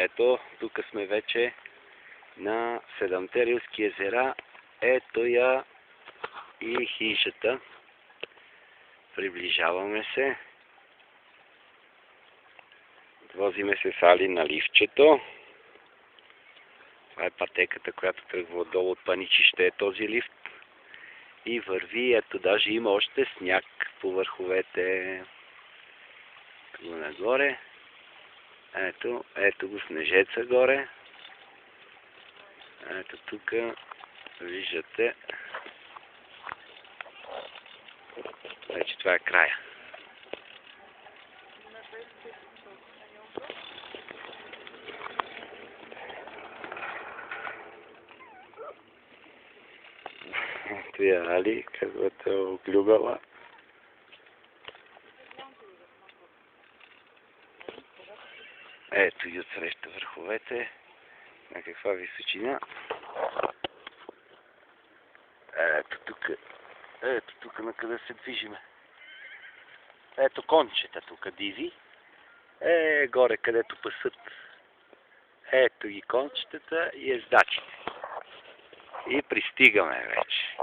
Ето, тук сме вече на Седемте Рилски езера. Ето я и хижата. Приближаваме се. Возиме се с Али на лифчето. Това е пътеката, която тръгва отдолу от Паничище, е този лифт. И върви, ето даже има още сняг по върховете. Тук нагоре. Ето го снежеца горе. Ето тук виждате. Вече това е края. Ето я Али, каквато е оглюбала. Ето ги отсреща върховете. На каква височина. Ето тук на къде се движиме. Ето кончета тук диви. Горе където пасат. Ето ги кончетата и ездачите. И пристигаме вече.